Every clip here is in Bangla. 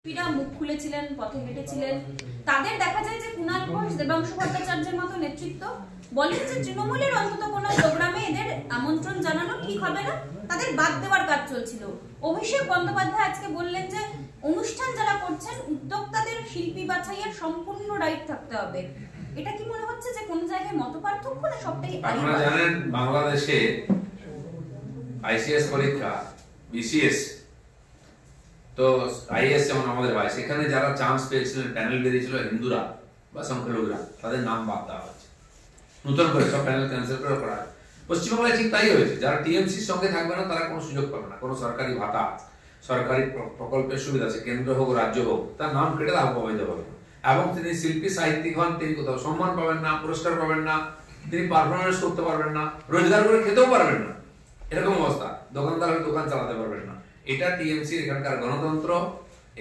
শিল্পীরা মুখ খুলেছিলেন, পথে হেঁটেছিলেন। তাদের দেখা যায় যে কুণাল ঘোষ, দেবাংশু ভট্টাচার্যের মতো নেতৃত্ব বলেন যে তৃণমূলের অন্তত কোনো প্রোগ্রামে এদের আমন্ত্রণ জানানো ঠিক হবে না, তাদের বাদ দেওয়ার কাজ চলছিল। অভিষেক বন্দ্যোপাধ্যায় আজকে বললেন যে অনুষ্ঠান যারা করছেন উদ্যোক্তাদের শিল্পী বাছাইয়ের সম্পূর্ণ রাইট থাকতে হবে। এটা কি মনে হচ্ছে যে কোন জায়গায় মতপার্থক্য না সবটাই? আপনারা জানেন বাংলাদেশে আইসিএস পরীক্ষা, বিসিএস, তো আইএস যেমন আমাদের হয়, সেখানে যারা চান্স পেয়েছিলেন, প্যানেল বেরিয়েছিল হিন্দুরা বা সংখ্যালঘুরা, তাদের নাম বাদ দেওয়া হচ্ছে। নতুন করে সব প্যানেল ক্যান্সেল করে করা হয়। পশ্চিমবাংলায় ঠিক তাই হয়েছে। যারা টিএমসির সঙ্গে থাকবে না তারা কোনো সুযোগ পাবে না, কোনো সরকারি ভাতা, সরকারি প্রকল্পের সুবিধা আছে, কেন্দ্র হোক রাজ্য হোক, তার নাম কেটে লাভ পাওয়াইতে পারবে না। এবং তিনি শিল্পী সাহিত্যিক হন, তিনি কোথাও সম্মান পাবেন না, পুরস্কার পাবেন না, তিনি পারফরমেন্স করতে পারবেন না, রোজগার করে খেতেও পারবেন না, এরকম অবস্থা। দোকানদার দোকান চালাতে পারবেন না। এটা টিএমসি, এখানকার গণতন্ত্র,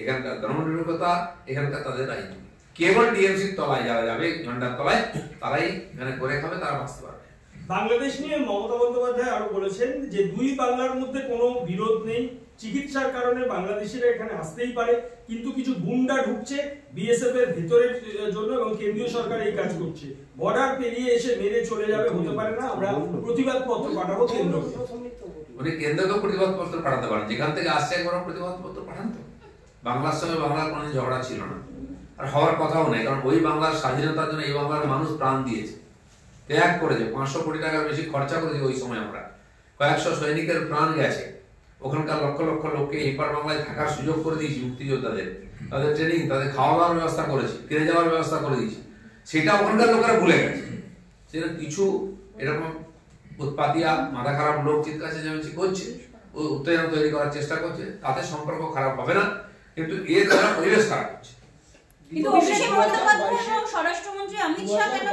এখানকার ধর্মনিরপেক্ষতা, এখানকার তাদের রাজনীতি। কেবল টিএমসির তলায় যারা যাবে, ঝন্ডার তলায়, তারাই এখানে করে খাবে, তারা বাঁচতে পারবে। বাংলাদেশ নিয়ে মমতা বন্দ্যোপাধ্যায় আরো বলেছেন যে দুই বাংলার মধ্যে কোনো বিরোধ নেই, চিকিৎসার কারণে বাংলাদেশিরা এখানে আসতেই পারে, কিন্তু কিছু গুন্ডা ঢুকছে বিএসএফ এর ভেতরের জন্য এবং কেন্দ্রীয় সরকার এই কাজ করছে। বর্ডার পেরিয়ে এসে মেরে চলে যাবে, হতে পারে না, আমরা প্রতিবাদ পত্র পাঠাবো কেন্দ্রকে। উনি কেন্দ্রকে প্রতিবাদ পত্র পাঠাতে পারেন, যেখান থেকে আসছে একবার প্রতিবাদ পত্র পাঠান তো। বাংলার সঙ্গে বাংলার কোনো ঝগড়া ছিল না, আর হওয়ার কথাও নেই। কারণ ওই বাংলার স্বাধীনতার জন্য এই বাংলার মানুষ প্রাণ দিয়েছে, ত্যাগ করেছে, 500 কোটি টাকার বেশি খরচা করেছে। ওই সময় আমরা কয়েকশো সৈনিকের প্রাণ গেছে, ওখানকার লক্ষ লক্ষ লোককে এপার বাংলায় থাকার সুযোগ করে দিয়েছি, মুক্তিযোদ্ধাদের, তাদের ট্রেনিং, তাদের খাওয়া দাওয়ার ব্যবস্থা করেছি, ফিরে যাওয়ার ব্যবস্থা করে দিয়েছি। সেটা ওখানকার লোকেরা ভুলে গেছে। সেটা কিছু এরকম উৎপাতিয়া মাথা খারাপ লোক চিৎকার চেঁচামেচি করছে, উত্তেজনা তৈরি করার চেষ্টা করছে, তাতে সম্পর্ক খারাপ হবে না, কিন্তু এর দ্বারা পরিবেশ খারাপ হচ্ছে। কিন্তু অভিষেক বন্দ্যোপাধ্যায় এবং স্বরাষ্ট্রমন্ত্রী অমিত শাহ কেন